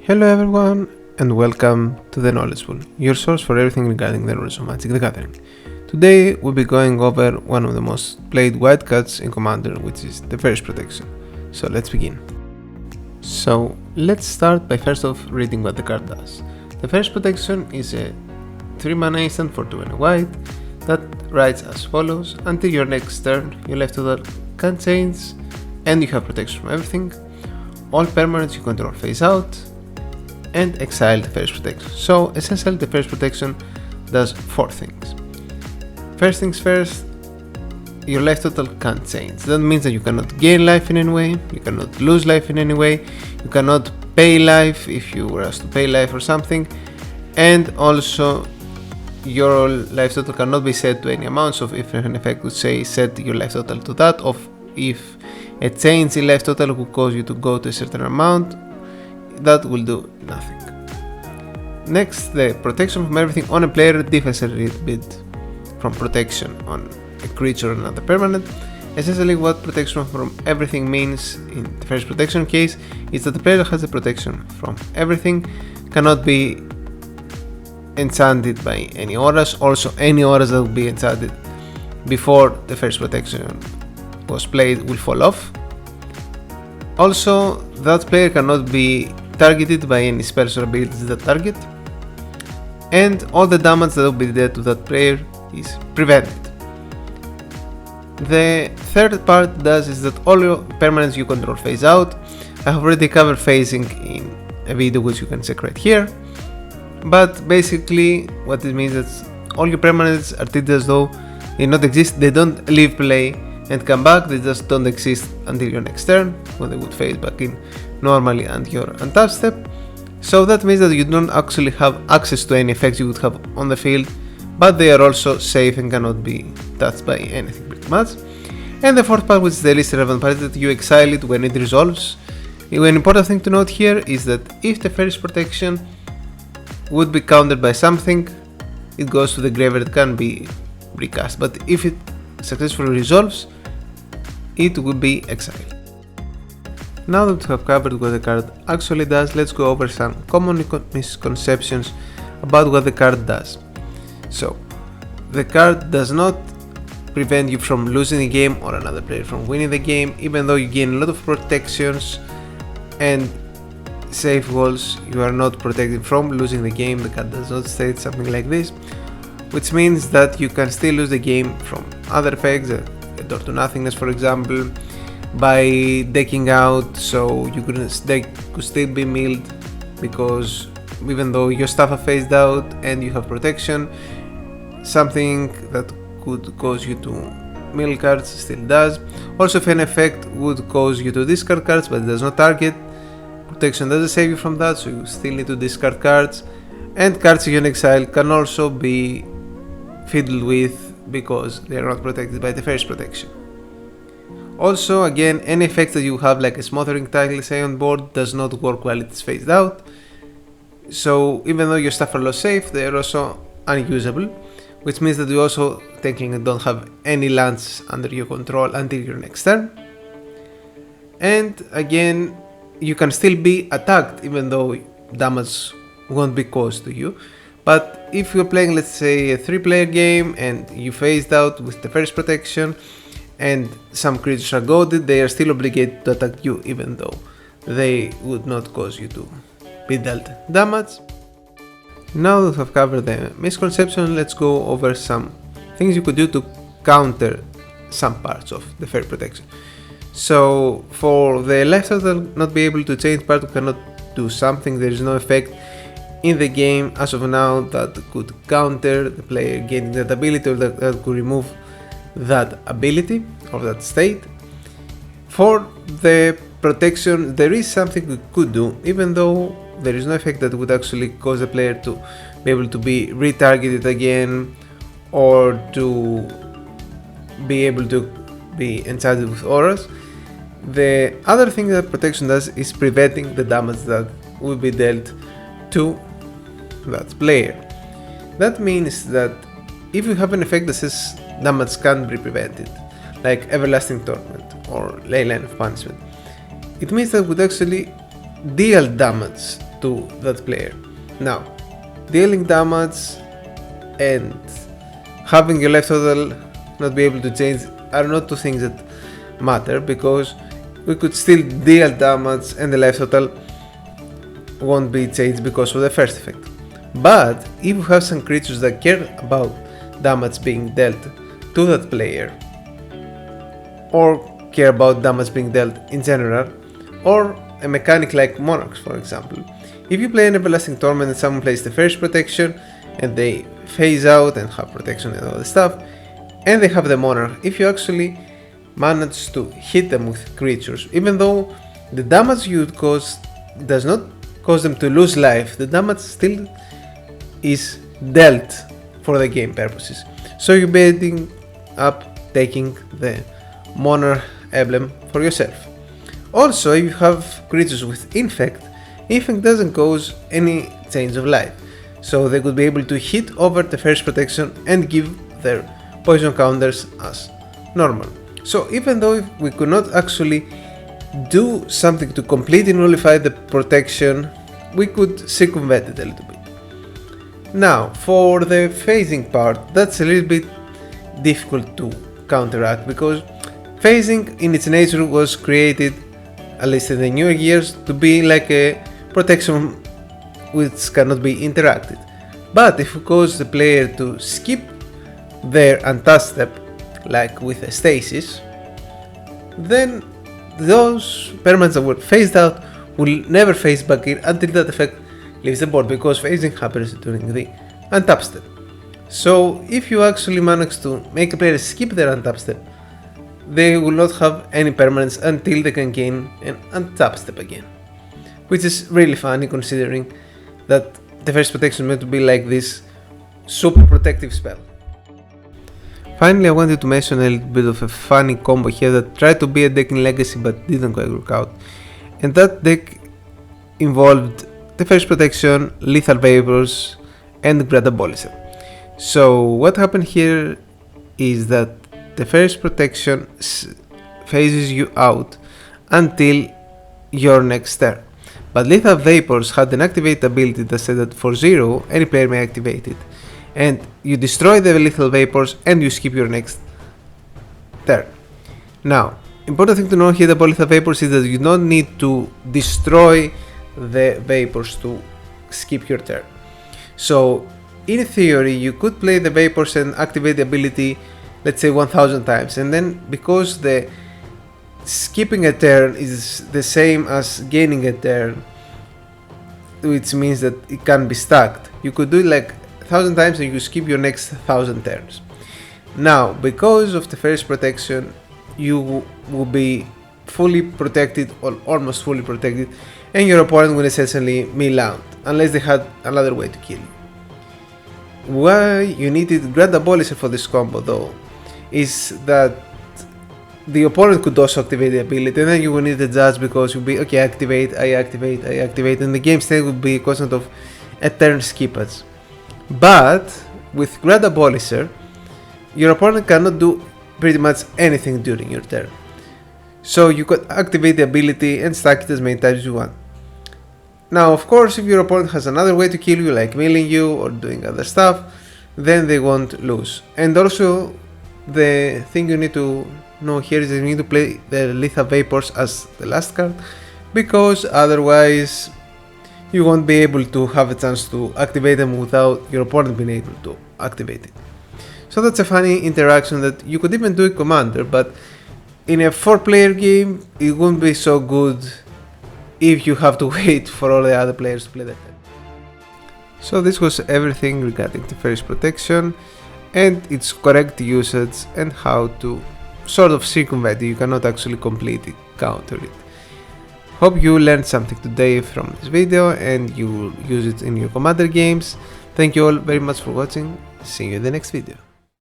Hello everyone and welcome to the Knowledge Pool, your source for everything regarding the rules of Magic the Gathering. Today we'll be going over one of the most played wildcards in Commander, which is the Teferi's Protection. So let's begin. So let's start by first off reading what the card does. The Teferi's Protection is a 3 mana instant for 2 and a white that writes as follows: until your next turn, your life total can change and you have protection from everything. All permanents you control phase out, and exile the Teferi's Protection. So essentially the Teferi's Protection does 4 things. First things first, your life total can't change. That means that you cannot gain life in any way, you cannot lose life in any way, you cannot pay life if you were asked to pay life or something, and also your life total cannot be set to any amount. So if an effect would say set your life total to that, or if a change in life total would cause you to go to a certain amount, that will do nothing. Next, the protection from everything on a player differs a little bit from protection on a creature or another permanent. Essentially what protection from everything means in the first protection case is that the player has the protection from everything cannot be enchanted by any auras. Also any auras that will be enchanted before the first protection was played will fall off. Also, that player cannot be targeted by any spells or abilities that target, and all the damage that will be dealt to that player is prevented. The third part does is that all your permanents you control phase out. I have already covered phasing in a video which you can check right here, but basically what it means is that all your permanents are treated as though they not exist, they don't leave play and come back, they just don't exist until your next turn, when they would phase back in normally and your untap step. So that means that you don't actually have access to any effects you would have on the field, but they are also safe and cannot be touched by anything pretty much. And the fourth part, which is the least relevant part, is that you exile it when it resolves. An important thing to note here is that if the Teferi's Protection would be countered by something, it goes to the graveyard, it can be recast, but if it successfully resolves, it will be exiled. Now that we have covered what the card actually does, let's go over some common misconceptions about what the card does. So, the card does not prevent you from losing the game or another player from winning the game, even though you gain a lot of protections and safe walls, you are not protected from losing the game. The card does not state something like this, which means that you can still lose the game from other effects, a door to nothingness for example, by decking out, so you could still be milled, because even though your stuff are phased out and you have protection, something that could cause you to mill cards still does. Also, if an effect would cause you to discard cards but it does not target, protection doesn't save you from that, so you still need to discard cards, and cards you can exile can also be fiddled with because they are not protected by the Teferi's Protection. Also, again, any effect that you have, like a smothering tile say on board, does not work while it's phased out. So even though your stuff are lost safe, they are also unusable, which means that you also technically don't have any lands under your control until your next turn. And again, you can still be attacked even though damage won't be caused to you. But if you're playing, let's say, a 3-player game and you phased out with the Teferi's Protection and some creatures are goaded, they are still obligated to attack you even though they would not cause you to be dealt damage. Now that we've covered the misconception, let's go over some things you could do to counter some parts of the Teferi's Protection. So for the life total not be able to change part, we cannot do something. There is no effect in the game as of now that could counter the player gaining that ability, or that could remove that ability or that state. For the protection, there is something we could do, even though there is no effect that would actually cause the player to be able to be retargeted again, or to be able to be enchanted with auras. The other thing that protection does is preventing the damage that will be dealt to that player. That means that if you have an effect that says damage can't be prevented, like Everlasting Torment or Leyline of Punishment, it means that would actually deal damage to that player. Now, dealing damage and having your life total not be able to change are not two things that matter, because we could still deal damage and the life total won't be changed because of the first effect. But if you have some creatures that care about damage being dealt to that player, or care about damage being dealt in general, or a mechanic like Monarchs for example, if you play an Everlasting Torment and someone plays the first protection and they phase out and have protection and all the stuff, and they have the Monarch, if you actually manage to hit them with creatures, even though the damage you would cause does not cause them to lose life, the damage still is dealt for the game purposes. So you'll be ending up taking the Monarch emblem for yourself. Also, if you have creatures with Infect, Infect doesn't cause any change of life, so they could be able to hit over the first protection and give their poison counters as normal. So even though we could not actually do something to completely nullify the protection, we could circumvent it a little bit. Now, for the phasing part, that's a little bit difficult to counteract, because phasing in its nature was created, at least in the newer years, to be like a protection which cannot be interacted. But if you cause the player to skip their untouched step, like with a stasis, then those permanents that were phased out will never phase back in until that effect leaves the board, because phasing happens during the untap step. So if you actually manage to make a player skip their untap step, they will not have any permanents until they can gain an untap step again, which is really funny considering that the first protection is meant to be like this super protective spell. Finally, I wanted to mention a little bit of a funny combo here that tried to be a deck in Legacy but didn't quite work out, and that deck involved the first protection, Lethal Vapors, and Grad Abolisher. So what happened here is that the first protection phases you out until your next turn, but Lethal Vapors had an activate ability that said that for 0 any player may activate it, and you destroy the Lethal Vapors and you skip your next turn. Now, important thing to know here about Lethal Vapors is that you don't need to destroy the Vapors to skip your turn. So in theory you could play the Vapors and activate the ability, let's say 1000 times, and then because the skipping a turn is the same as gaining a turn, which means that it can be stacked, you could do it like 1000 times and you skip your next 1000 turns. Now, because of the first protection, you will be fully protected or almost fully protected, and your opponent will essentially mill out unless they had another way to kill you. Why you needed Grad Abolisher for this combo though is that the opponent could also activate the ability, and then you will need to judge, because you'll be okay, activate, I activate, and the game state would be constant of a turn skippage. But with Grad Abolisher, your opponent cannot do pretty much anything during your turn, so you could activate the ability and stack it as many times as you want. Now of course, if your opponent has another way to kill you, like milling you or doing other stuff, then they won't lose. And also the thing you need to know here is that you need to play the Lethal Vapors as the last card, because otherwise you won't be able to have a chance to activate them without your opponent being able to activate it. So that's a funny interaction that you could even do in Commander, but in a 4-player game it won't be so good if you have to wait for all the other players to play that turn. So this was everything regarding the first protection and its correct usage and how to sort of circumvent it. You cannot actually completely counter it. Hope you learned something today from this video and you will use it in your Commander games. Thank you all very much for watching. See you in the next video.